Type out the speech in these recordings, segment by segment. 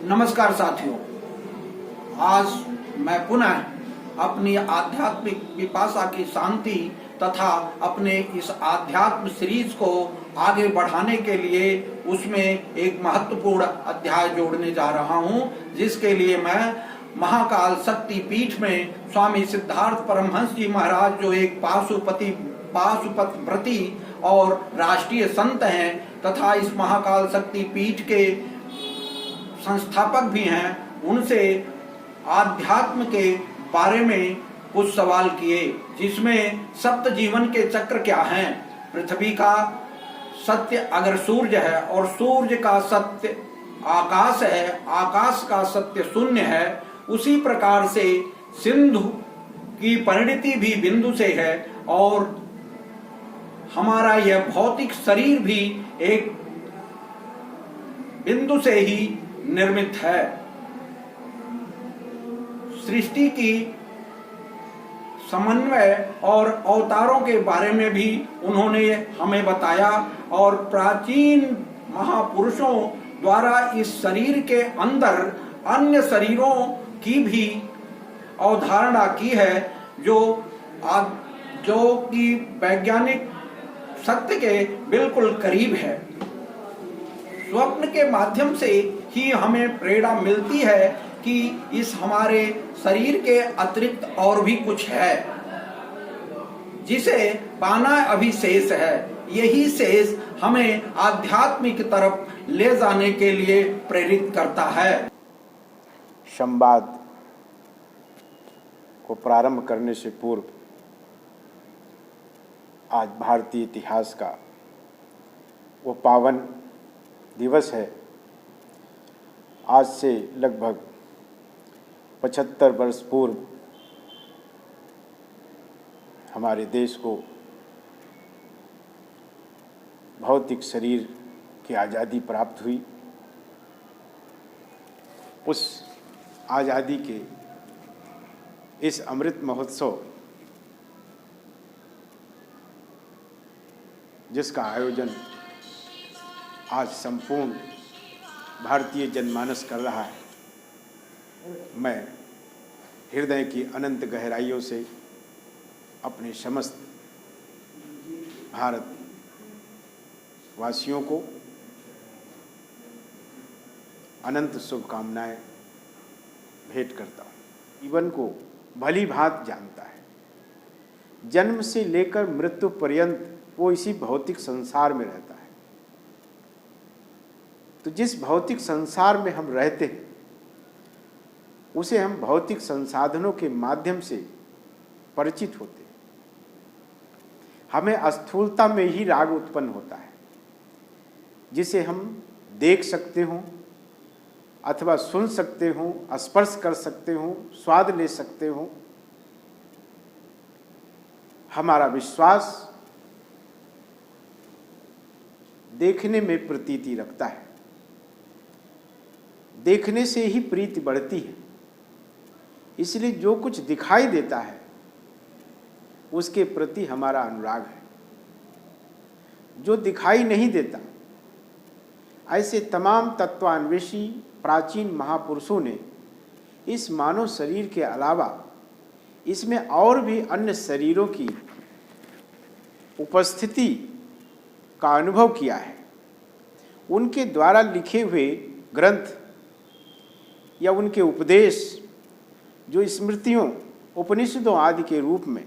नमस्कार साथियों, आज मैं पुनः अपनी आध्यात्मिक पिपासा की शांति तथा अपने इस आध्यात्म सीरीज को आगे बढ़ाने के लिए उसमें एक महत्वपूर्ण अध्याय जोड़ने जा रहा हूं, जिसके लिए मैं महाकाल शक्ति पीठ में स्वामी सिद्धार्थ परमहंस जी महाराज, जो एक पाशुपत व्रती और राष्ट्रीय संत हैं तथा इस महाकाल शक्ति पीठ के संस्थापक भी हैं, उनसे आध्यात्म के बारे में कुछ सवाल किए, जिसमें सप्त जीवन के चक्र क्या हैं। पृथ्वी का सत्य अगर सूर्य है और सूर्य का सत्य आकाश है, आकाश का सत्य शून्य है, उसी प्रकार से सिंधु की परिणति भी बिंदु से है और हमारा यह भौतिक शरीर भी एक बिंदु से ही निर्मित है। सृष्टि की समन्वय और अवतारों के बारे में भी उन्होंने हमें बताया और प्राचीन महापुरुषों द्वारा इस शरीर के अंदर अन्य शरीरों की भी अवधारणा की है, जो कि वैज्ञानिक सत्य के बिल्कुल करीब है। स्वप्न के माध्यम से ही हमें प्रेरणा मिलती है कि इस हमारे शरीर के अतिरिक्त और भी कुछ है, जिसे पाना अभी शेष है। यही शेष हमें आध्यात्मिक तरफ ले जाने के लिए प्रेरित करता है। संवाद को प्रारंभ करने से पूर्व आज भारतीय इतिहास का वो पावन दिवस है। आज से लगभग 75 वर्ष पूर्व हमारे देश को भौतिक शरीर की आज़ादी प्राप्त हुई। उस आज़ादी के इस अमृत महोत्सव, जिसका आयोजन आज संपूर्ण भारतीय जनमानस कर रहा है, मैं हृदय की अनंत गहराइयों से अपने समस्त भारत वासियों को अनंत शुभकामनाएं भेंट करता हूँ। जीवन को भली भांति जानता है। जन्म से लेकर मृत्यु पर्यंत वो इसी भौतिक संसार में रहता है। तो जिस भौतिक संसार में हम रहते हैं, उसे हम भौतिक संसाधनों के माध्यम से परिचित होते हैं। हमें स्थूलता में ही राग उत्पन्न होता है, जिसे हम देख सकते हो अथवा सुन सकते हो, स्पर्श कर सकते हो, स्वाद ले सकते हो। हमारा विश्वास देखने में प्रतीति रखता है। देखने से ही प्रीति बढ़ती है। इसलिए जो कुछ दिखाई देता है उसके प्रति हमारा अनुराग है। जो दिखाई नहीं देता, ऐसे तमाम तत्वान्वेषी प्राचीन महापुरुषों ने इस मानव शरीर के अलावा इसमें और भी अन्य शरीरों की उपस्थिति का अनुभव किया है। उनके द्वारा लिखे हुए ग्रंथ या उनके उपदेश, जो स्मृतियों, उपनिषदों आदि के रूप में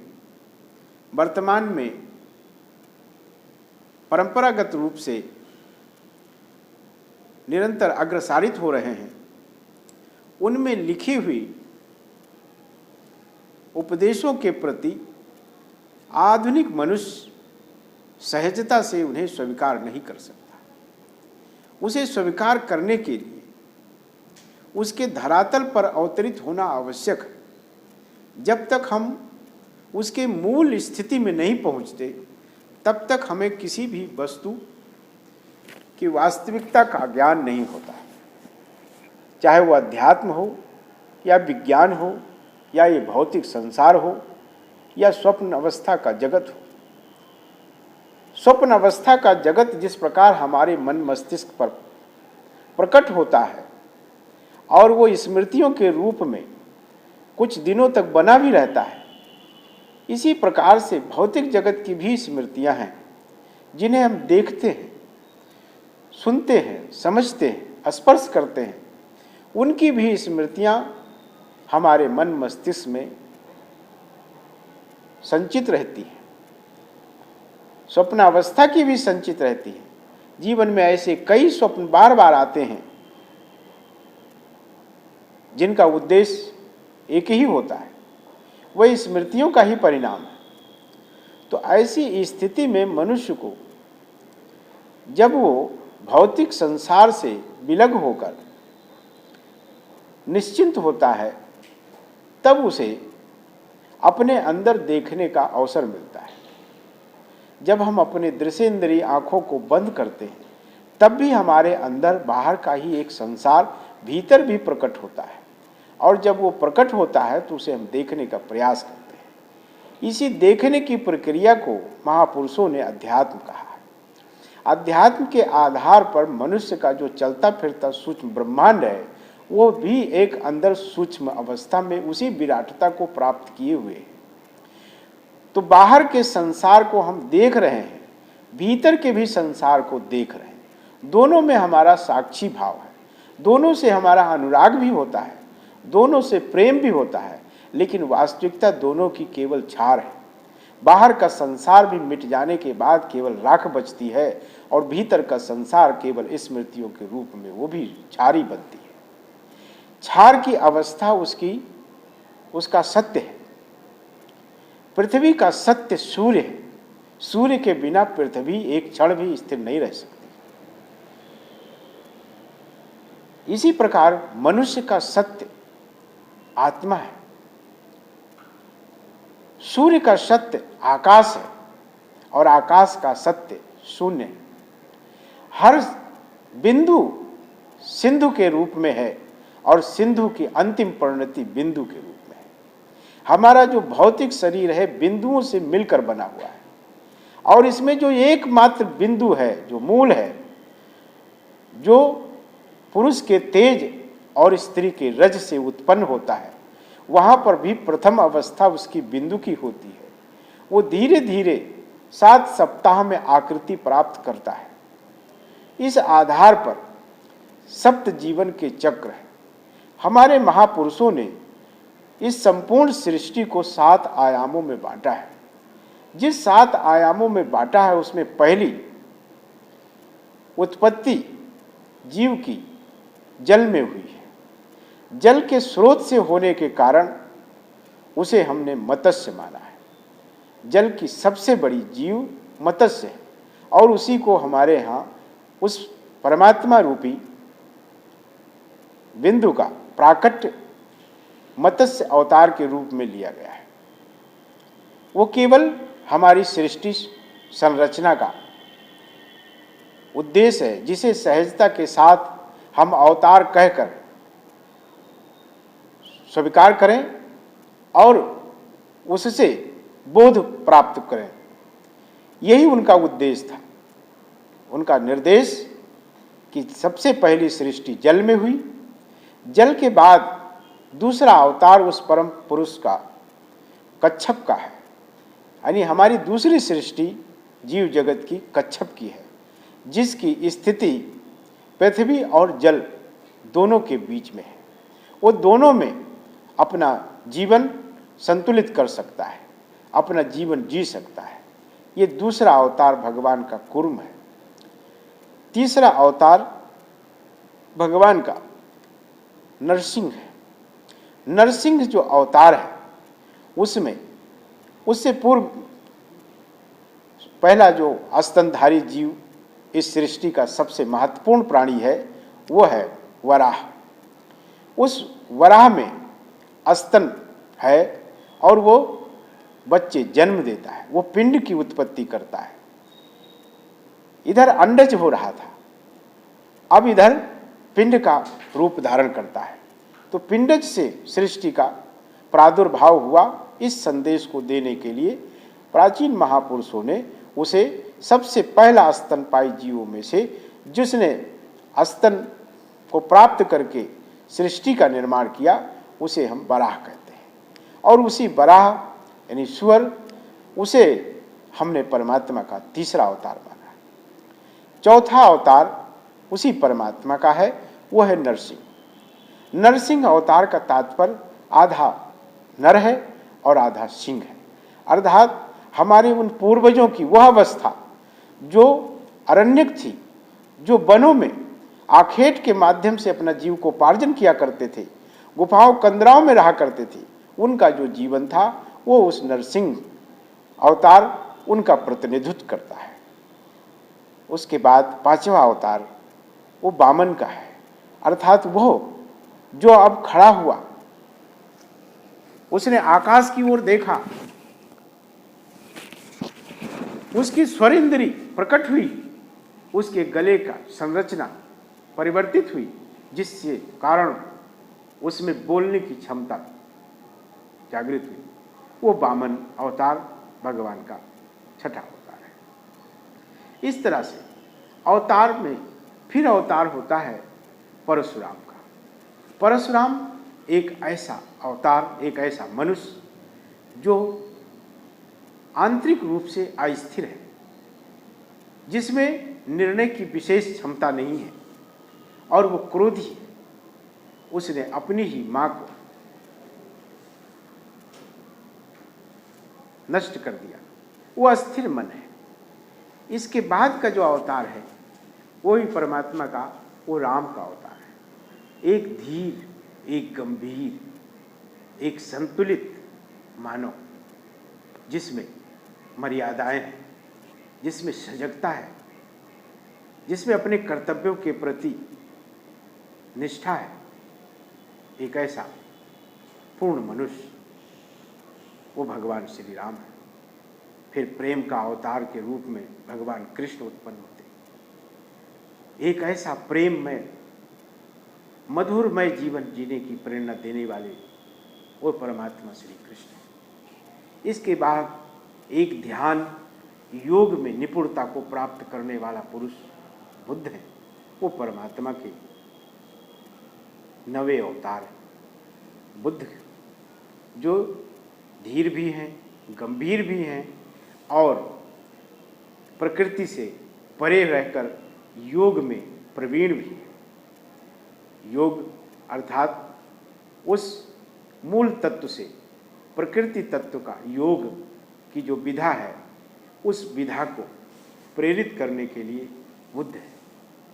वर्तमान में परंपरागत रूप से निरंतर अग्रसारित हो रहे हैं, उनमें लिखी हुई उपदेशों के प्रति आधुनिक मनुष्य सहजता से उन्हें स्वीकार नहीं कर सकता। उसे स्वीकार करने के लिए उसके धरातल पर अवतरित होना आवश्यक है। जब तक हम उसके मूल स्थिति में नहीं पहुंचते, तब तक हमें किसी भी वस्तु की वास्तविकता का ज्ञान नहीं होता। चाहे वह अध्यात्म हो या विज्ञान हो या ये भौतिक संसार हो या स्वप्न अवस्था का जगत हो। स्वप्न अवस्था का जगत जिस प्रकार हमारे मन मस्तिष्क पर प्रकट होता है, और वो स्मृतियों के रूप में कुछ दिनों तक बना भी रहता है। इसी प्रकार से भौतिक जगत की भी स्मृतियां हैं जिन्हें हम देखते हैं, सुनते हैं, समझते हैं, स्पर्श करते हैं। उनकी भी स्मृतियां हमारे मन मस्तिष्क में संचित रहती है। स्वप्नावस्था की भी संचित रहती है। जीवन में ऐसे कई स्वप्न बार बार आते हैं जिनका उद्देश्य एक ही होता है, वह स्मृतियों का ही परिणाम है। तो ऐसी स्थिति में मनुष्य को जब वो भौतिक संसार से विलग होकर निश्चिंत होता है, तब उसे अपने अंदर देखने का अवसर मिलता है। जब हम अपने दृश्येंद्रिय आंखों को बंद करते हैं, तब भी हमारे अंदर बाहर का ही एक संसार भीतर भी प्रकट होता है, और जब वो प्रकट होता है तो उसे हम देखने का प्रयास करते हैं। इसी देखने की प्रक्रिया को महापुरुषों ने अध्यात्म कहा है। अध्यात्म के आधार पर मनुष्य का जो चलता फिरता सूक्ष्म ब्रह्मांड है, वो भी एक अंदर सूक्ष्म अवस्था में उसी विराटता को प्राप्त किए हुए है। तो बाहर के संसार को हम देख रहे हैं, भीतर के भी संसार को देख रहे हैं। दोनों में हमारा साक्षी भाव है, दोनों से हमारा अनुराग भी होता है, दोनों से प्रेम भी होता है, लेकिन वास्तविकता दोनों की केवल छार है। बाहर का संसार भी मिट जाने के बाद केवल राख बचती है, और भीतर का संसार केवल स्मृतियों के रूप में वो भी छार ही बनती है। छार की अवस्था उसका सत्य है। पृथ्वी का सत्य सूर्य है। सूर्य के बिना पृथ्वी एक क्षण भी स्थिर नहीं रह सकती। इसी प्रकार मनुष्य का सत्य आत्मा है। सूर्य का सत्य आकाश है, और आकाश का सत्य शून्य है। हर बिंदु सिंधु के रूप में है, और सिंधु की अंतिम परिणति बिंदु के रूप में है। हमारा जो भौतिक शरीर है बिंदुओं से मिलकर बना हुआ है, और इसमें जो एकमात्र बिंदु है, जो मूल है, जो पुरुष के तेज और स्त्री के रज से उत्पन्न होता है, वहां पर भी प्रथम अवस्था उसकी बिंदु की होती है। वो धीरे धीरे 7 सप्ताह में आकृति प्राप्त करता है। इस आधार पर सप्त जीवन के चक्र है। हमारे महापुरुषों ने इस संपूर्ण सृष्टि को 7 आयामों में बांटा है। जिस 7 आयामों में बांटा है, उसमें पहली उत्पत्ति जीव की जल में हुई है। जल के स्रोत से होने के कारण उसे हमने मत्स्य माना है। जल की सबसे बड़ी जीव मत्स्य है, और उसी को हमारे यहाँ उस परमात्मा रूपी बिंदु का प्राकट्य मत्स्य अवतार के रूप में लिया गया है। वो केवल हमारी सृष्टि संरचना का उद्देश्य है, जिसे सहजता के साथ हम अवतार कहकर स्वीकार करें और उससे बोध प्राप्त करें। यही उनका उद्देश्य था। उनका निर्देश कि सबसे पहली सृष्टि जल में हुई, जल के बाद दूसरा अवतार उस परम पुरुष का कच्छप का है। यानी हमारी दूसरी सृष्टि जीव जगत की कच्छप की है, जिसकी स्थिति पृथ्वी और जल दोनों के बीच में है। वो दोनों में अपना जीवन संतुलित कर सकता है, अपना जीवन जी सकता है। ये दूसरा अवतार भगवान का कूर्म है। तीसरा अवतार भगवान का नरसिंह है। नरसिंह जो अवतार है, उसमें उससे पूर्व पहला जो स्तनधारी जीव इस सृष्टि का सबसे महत्वपूर्ण प्राणी है, वो है वराह। उस वराह में स्तन है और वो बच्चे जन्म देता है, वो पिंड की उत्पत्ति करता है। इधर अंडज हो रहा था, अब इधर पिंड का रूप धारण करता है। तो पिंडज से सृष्टि का प्रादुर्भाव हुआ। इस संदेश को देने के लिए प्राचीन महापुरुषों ने उसे सबसे पहला स्तनपायी जीवों में से, जिसने स्तन को प्राप्त करके सृष्टि का निर्माण किया, उसे हम वराह कहते हैं। और उसी वराह यानी सुअर, उसे हमने परमात्मा का तीसरा अवतार माना। चौथा अवतार उसी परमात्मा का है, वो है नरसिंह। नरसिंह अवतार का तात्पर्य आधा नर है और आधा सिंह है, अर्थात हमारे उन पूर्वजों की वह अवस्था जो अरण्यक थी, जो वनों में आखेट के माध्यम से अपना जीव को उपार्जन किया करते थे, गुफाओं कंदराओं में रहा करते थे, उनका जो जीवन था वो उस नरसिंह अवतार उनका प्रतिनिधित्व करता है। उसके बाद पांचवा अवतार वो वामन का है, अर्थात वो जो अब खड़ा हुआ, उसने आकाश की ओर देखा, उसकी स्वरिंद्री प्रकट हुई, उसके गले का संरचना परिवर्तित हुई, जिससे कारण उसमें बोलने की क्षमता जागृत हुई। वो वामन अवतार भगवान का छठा अवतार है। इस तरह से अवतार में फिर अवतार होता है परशुराम का। परशुराम एक ऐसा अवतार, एक ऐसा मनुष्य जो आंतरिक रूप से अस्थिर है, जिसमें निर्णय की विशेष क्षमता नहीं है और वो क्रोधी है। उसने अपनी ही मां को नष्ट कर दिया, वो अस्थिर मन है। इसके बाद का जो अवतार है वो ही परमात्मा का, वो राम का अवतार है। एक धीर, एक गंभीर, एक संतुलित मानव, जिसमें मर्यादाएं हैं, जिसमें सजगता है, जिसमें अपने कर्तव्यों के प्रति निष्ठा है, एक ऐसा पूर्ण मनुष्य, वो भगवान श्री राम है। फिर प्रेम का अवतार के रूप में भगवान कृष्ण उत्पन्न होते। एक ऐसा प्रेममय, मधुरमय जीवन जीने की प्रेरणा देने वाले वो परमात्मा श्री कृष्ण। इसके बाद एक ध्यान योग में निपुणता को प्राप्त करने वाला पुरुष बुद्ध है, वो परमात्मा के नवे अवतार हैं। बुद्ध जो धीर भी हैं, गंभीर भी हैं और प्रकृति से परे रहकर योग में प्रवीण भी हैं। योग अर्थात उस मूल तत्व से, प्रकृति तत्व का योग की जो विधा है, उस विधा को प्रेरित करने के लिए बुद्ध है।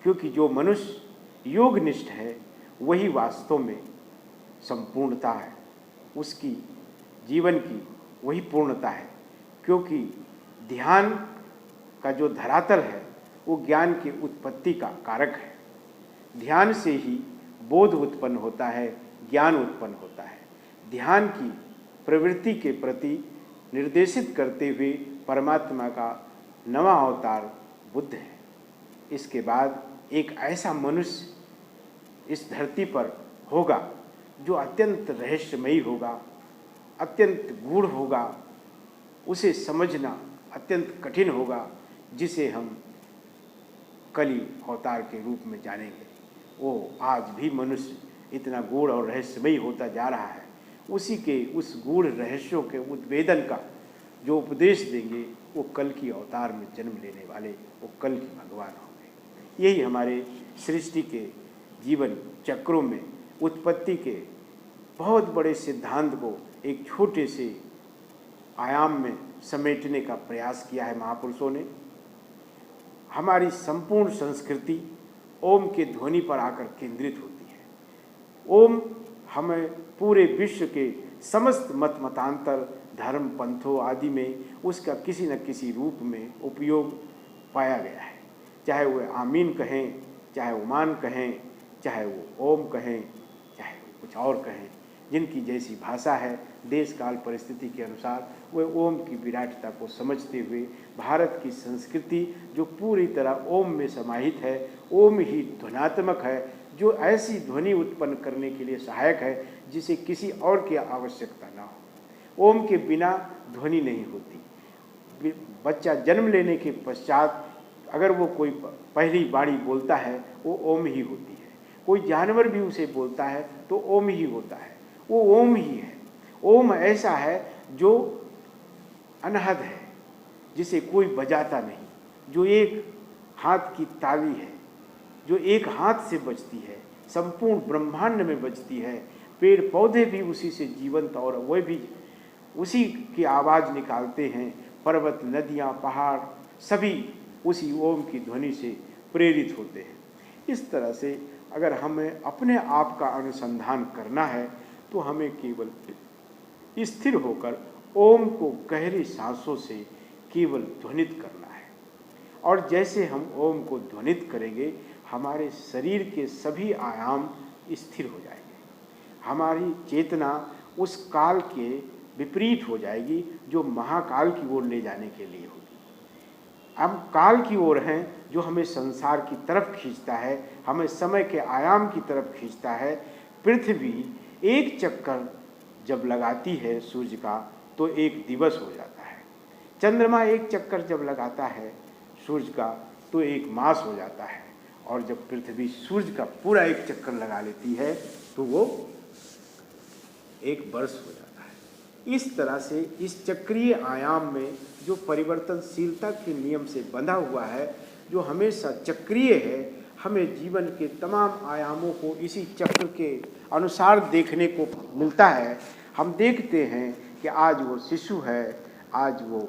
क्योंकि जो मनुष्य योगनिष्ठ है वही वास्तव में संपूर्णता है, उसकी जीवन की वही पूर्णता है। क्योंकि ध्यान का जो धरातल है वो ज्ञान की उत्पत्ति का कारक है। ध्यान से ही बोध उत्पन्न होता है, ज्ञान उत्पन्न होता है। ध्यान की प्रवृत्ति के प्रति निर्देशित करते हुए परमात्मा का नवा अवतार बुद्ध है। इसके बाद एक ऐसा मनुष्य इस धरती पर होगा जो अत्यंत रहस्यमयी होगा, अत्यंत गूढ़ होगा, उसे समझना अत्यंत कठिन होगा, जिसे हम कली अवतार के रूप में जानेंगे। वो आज भी मनुष्य इतना गूढ़ और रहस्यमयी होता जा रहा है। उसी के उस गूढ़ रहस्यों के उद्भेदन का जो उपदेश देंगे वो कल की अवतार में जन्म लेने वाले वो कल के भगवान होंगे। यही हमारे सृष्टि के जीवन चक्रों में उत्पत्ति के बहुत बड़े सिद्धांत को एक छोटे से आयाम में समेटने का प्रयास किया है महापुरुषों ने। हमारी संपूर्ण संस्कृति ओम के ध्वनि पर आकर केंद्रित होती है। ओम हमें पूरे विश्व के समस्त मत मतांतर, धर्म, पंथों आदि में उसका किसी न किसी रूप में उपयोग पाया गया है। चाहे वो आमीन कहें, चाहे उमान कहें, चाहे वो ओम कहें, चाहे वो कुछ और कहें, जिनकी जैसी भाषा है, देश काल परिस्थिति के अनुसार वे ओम की विराटता को समझते हुए भारत की संस्कृति जो पूरी तरह ओम में समाहित है, ओम ही ध्वनात्मक है, जो ऐसी ध्वनि उत्पन्न करने के लिए सहायक है जिसे किसी और की आवश्यकता ना हो। ओम के बिना ध्वनि नहीं होती। बच्चा जन्म लेने के पश्चात अगर वो कोई पहली बाणी बोलता है वो ओम ही होती है। कोई जानवर भी उसे बोलता है तो ओम ही होता है, वो ओम ही है। ओम ऐसा है जो अनहद है, जिसे कोई बजाता नहीं, जो एक हाथ की ताली है, जो एक हाथ से बजती है, संपूर्ण ब्रह्मांड में बजती है। पेड़ पौधे भी उसी से जीवंत और वह भी उसी की आवाज़ निकालते हैं। पर्वत, नदियाँ, पहाड़ सभी उसी ओम की ध्वनि से प्रेरित होते हैं। इस तरह से अगर हमें अपने आप का अनुसंधान करना है तो हमें केवल स्थिर होकर ओम को गहरी सांसों से केवल ध्वनित करना है। और जैसे हम ओम को ध्वनित करेंगे हमारे शरीर के सभी आयाम स्थिर हो जाएंगे। हमारी चेतना उस काल के विपरीत हो जाएगी जो महाकाल की ओर ले जाने के लिए होगी। हम काल की ओर हैं जो हमें संसार की तरफ खींचता है, हमें समय के आयाम की तरफ खींचता है। पृथ्वी एक चक्कर जब लगाती है सूर्य का तो एक दिवस हो जाता है। चंद्रमा एक चक्कर जब लगाता है सूर्य का तो एक मास हो जाता है। और जब पृथ्वी सूर्य का पूरा एक चक्कर लगा लेती है तो वो एक वर्ष हो जाता है। इस तरह से इस चक्रीय आयाम में जो परिवर्तनशीलता के नियम से बंधा हुआ है, जो हमेशा चक्रीय है, हमें जीवन के तमाम आयामों को इसी चक्र के अनुसार देखने को मिलता है। हम देखते हैं कि आज वो शिशु है, आज वो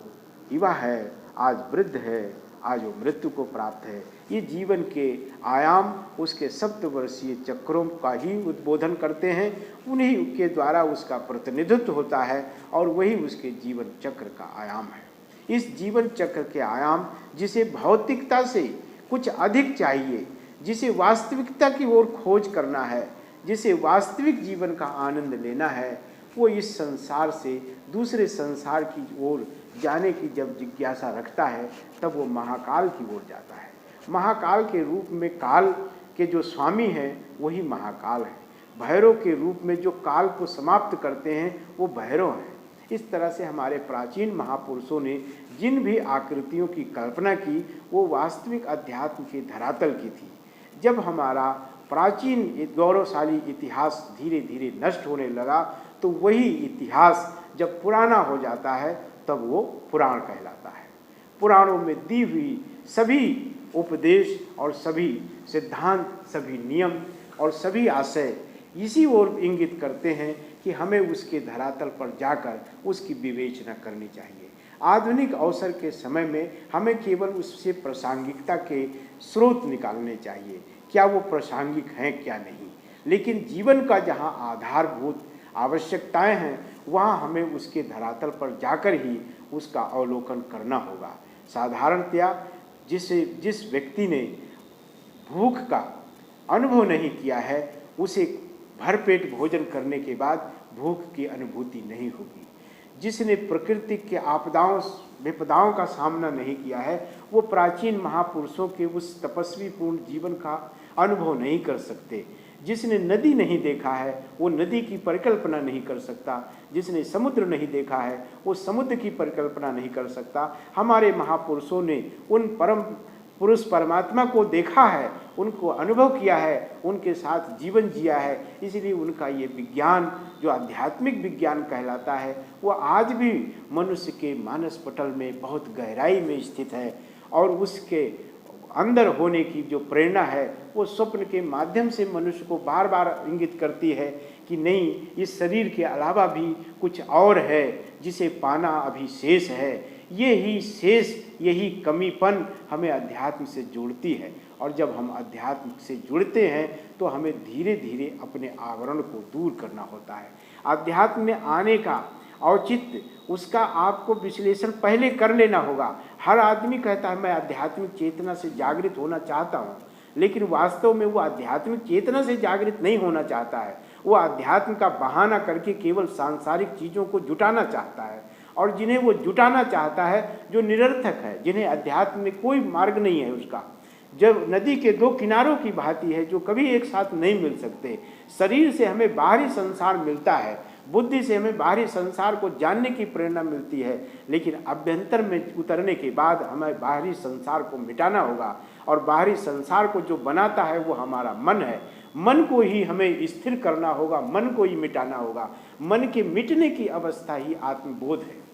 युवा है, आज वृद्ध है, आज वो मृत्यु को प्राप्त है। ये जीवन के आयाम उसके सप्तवर्षीय चक्रों का ही उद्बोधन करते हैं, उन्हीं के द्वारा उसका प्रतिनिधित्व होता है और वही उसके जीवन चक्र का आयाम है। इस जीवन चक्र के आयाम जिसे भौतिकता से कुछ अधिक चाहिए, जिसे वास्तविकता की ओर खोज करना है, जिसे वास्तविक जीवन का आनंद लेना है, वो इस संसार से दूसरे संसार की ओर जाने की जब जिज्ञासा रखता है तब वो महाकाल की ओर जाता है। महाकाल के रूप में काल के जो स्वामी हैं वही महाकाल है। भैरव के रूप में जो काल को समाप्त करते हैं वो भैरव हैं। इस तरह से हमारे प्राचीन महापुरुषों ने जिन भी आकृतियों की कल्पना की वो वास्तविक अध्यात्म के धरातल की थी। जब हमारा प्राचीन गौरवशाली इतिहास धीरे धीरे नष्ट होने लगा तो वही इतिहास जब पुराना हो जाता है तब वो पुराण कहलाता है। पुराणों में दी हुई सभी उपदेश और सभी सिद्धांत, सभी नियम और सभी आशय इसी ओर इंगित करते हैं कि हमें उसके धरातल पर जाकर उसकी विवेचना करनी चाहिए। आधुनिक अवसर के समय में हमें केवल उससे प्रासंगिकता के स्रोत निकालने चाहिए, क्या वो प्रासंगिक हैं क्या नहीं। लेकिन जीवन का जहाँ आधारभूत आवश्यकताएं हैं वहाँ हमें उसके धरातल पर जाकर ही उसका अवलोकन करना होगा। साधारणतया जिस व्यक्ति ने भूख का अनुभव नहीं किया है उसे भरपेट भोजन करने के बाद भूख की अनुभूति नहीं होगी। जिसने प्रकृति के आपदाओं विपदाओं का सामना नहीं किया है वो प्राचीन महापुरुषों के उस तपस्वी पूर्ण जीवन का अनुभव नहीं कर सकते। जिसने नदी नहीं देखा है वो नदी की परिकल्पना नहीं कर सकता। जिसने समुद्र नहीं देखा है वो समुद्र की परिकल्पना नहीं कर सकता। हमारे महापुरुषों ने उन परम पुरुष परमात्मा को देखा है, उनको अनुभव किया है, उनके साथ जीवन जिया है, इसलिए उनका ये विज्ञान जो आध्यात्मिक विज्ञान कहलाता है वो आज भी मनुष्य के मानस पटल में बहुत गहराई में स्थित है। और उसके अंदर होने की जो प्रेरणा है वो स्वप्न के माध्यम से मनुष्य को बार बार इंगित करती है कि नहीं, इस शरीर के अलावा भी कुछ और है जिसे पाना अभी शेष है। ये ही शेष, यही कमीपन हमें अध्यात्म से जोड़ती है। और जब हम अध्यात्म से जुड़ते हैं तो हमें धीरे धीरे अपने आवरण को दूर करना होता है। अध्यात्म में आने का औचित्य उसका आपको विश्लेषण पहले कर लेना होगा। हर आदमी कहता है मैं आध्यात्मिक चेतना से जागृत होना चाहता हूँ, लेकिन वास्तव में वो आध्यात्मिक चेतना से जागृत नहीं होना चाहता है। वो अध्यात्म का बहाना करके केवल सांसारिक चीज़ों को जुटाना चाहता है। और जिन्हें वो जुटाना चाहता है जो निरर्थक है, जिन्हें अध्यात्म में कोई मार्ग नहीं है उसका, जब नदी के दो किनारों की भांति है जो कभी एक साथ नहीं मिल सकते। शरीर से हमें बाहरी संसार मिलता है, बुद्धि से हमें बाहरी संसार को जानने की प्रेरणा मिलती है, लेकिन अभ्यंतर में उतरने के बाद हमें बाहरी संसार को मिटाना होगा। और बाहरी संसार को जो बनाता है वो हमारा मन है। मन को ही हमें स्थिर करना होगा, मन को ही मिटाना होगा। मन के मिटने की अवस्था ही आत्मबोध है।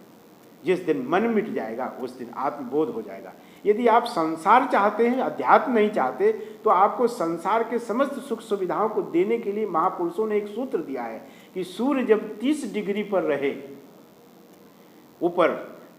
जिस दिन मन मिट जाएगा उस दिन आत्मबोध हो जाएगा। यदि आप संसार चाहते हैं, अध्यात्म नहीं चाहते, तो आपको संसार के समस्त सुख सुविधाओं को देने के लिए महापुरुषों ने एक सूत्र दिया है कि सूर्य जब 30 डिग्री पर रहे ऊपर,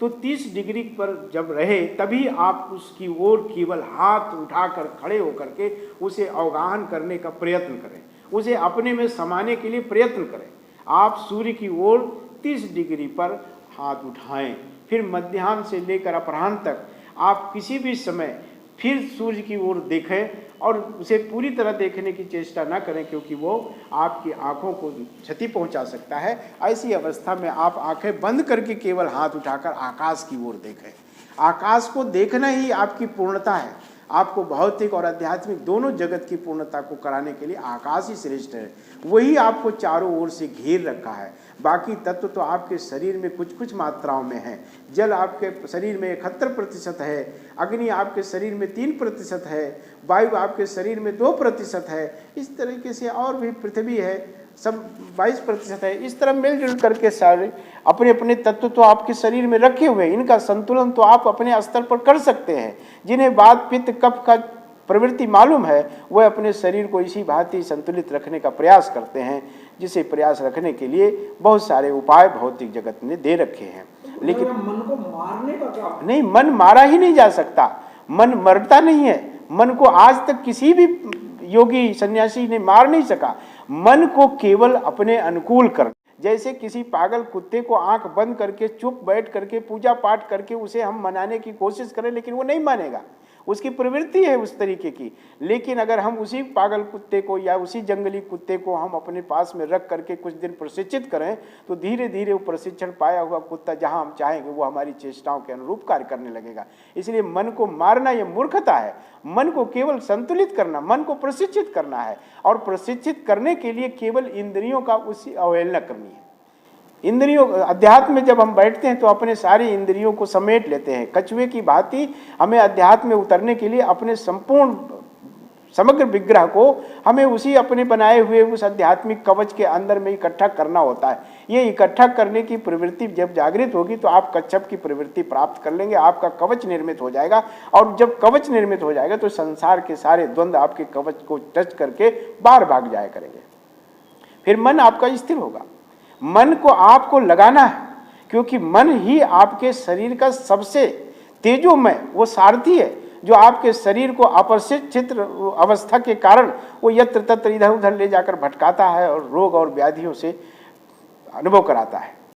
तो 30 डिग्री पर जब रहे तभी आप उसकी ओर केवल हाथ उठाकर खड़े होकर के उसे अवगाहन करने का प्रयत्न करें, उसे अपने में समाने के लिए प्रयत्न करें। आप सूर्य की ओर 30 डिग्री पर हाथ उठाएं, फिर मध्याह्न से लेकर अपराह्न तक आप किसी भी समय फिर सूर्य की ओर देखें और उसे पूरी तरह देखने की चेष्टा न करें, क्योंकि वो आपकी आंखों को क्षति पहुंचा सकता है। ऐसी अवस्था में आप आंखें बंद करके केवल हाथ उठाकर आकाश की ओर देखें। आकाश को देखना ही आपकी पूर्णता है। आपको भौतिक और आध्यात्मिक दोनों जगत की पूर्णता को कराने के लिए आकाश ही श्रेष्ठ है। वही आपको चारों ओर से घेर रखा है। बाकी तत्व तो आपके शरीर में कुछ कुछ मात्राओं में है। जल आपके शरीर में 71% है, अग्नि आपके शरीर में 3% है, वायु आपके शरीर में 2% है, इस तरीके से और भी पृथ्वी है सब 22% है। इस तरह मिलजुल करके सारे अपने अपने तत्व तो आपके शरीर में रखे हुए हैं। इनका संतुलन तो आप अपने स्तर पर कर सकते हैं। जिन्हें वात पित्त कफ का प्रवृत्ति मालूम है वह अपने शरीर को इसी भांति संतुलित रखने का प्रयास करते हैं, जिसे प्रयास रखने के लिए बहुत सारे उपाय भौतिक जगत ने दे रखे हैं। लेकिन मन को मारने का क्या? नहीं, मन मारा ही नहीं जा सकता। मन मरता नहीं है। मन को आज तक किसी भी योगी सन्यासी ने मार नहीं सका। मन को केवल अपने अनुकूल कर, जैसे किसी पागल कुत्ते को आंख बंद करके चुप बैठ करके पूजा पाठ करके उसे हम मनाने की कोशिश करें, लेकिन वो नहीं मानेगा। उसकी प्रवृत्ति है उस तरीके की। लेकिन अगर हम उसी पागल कुत्ते को या उसी जंगली कुत्ते को हम अपने पास में रख करके कुछ दिन प्रशिक्षित करें, तो धीरे धीरे वो प्रशिक्षण पाया हुआ कुत्ता जहां हम चाहेंगे वो हमारी चेष्टाओं के अनुरूप कार्य करने लगेगा। इसलिए मन को मारना ये मूर्खता है। मन को केवल संतुलित करना, मन को प्रशिक्षित करना है। और प्रशिक्षित करने के लिए केवल इंद्रियों का उसी अवहेलना करनी है। इंद्रियों अध्यात्म में जब हम बैठते हैं तो अपने सारी इंद्रियों को समेट लेते हैं। कछुए की भांति हमें अध्यात्म में उतरने के लिए अपने संपूर्ण समग्र विग्रह को हमें उसी अपने बनाए हुए उस आध्यात्मिक कवच के अंदर में इकट्ठा करना होता है। ये इकट्ठा करने की प्रवृत्ति जब जागृत होगी तो आप कच्छप की प्रवृत्ति प्राप्त कर लेंगे, आपका कवच निर्मित हो जाएगा। और जब कवच निर्मित हो जाएगा तो संसार के सारे द्वंद्व आपके कवच को टच करके बाहर भाग जाया करेंगे। फिर मन आपका स्थिर होगा। मन को आपको लगाना है, क्योंकि मन ही आपके शरीर का सबसे तेजोमय वो सारथी है, जो आपके शरीर को अप्रशिक्षित अवस्था के कारण वो यत्र तत्र इधर उधर ले जाकर भटकाता है और रोग और व्याधियों से अनुभव कराता है।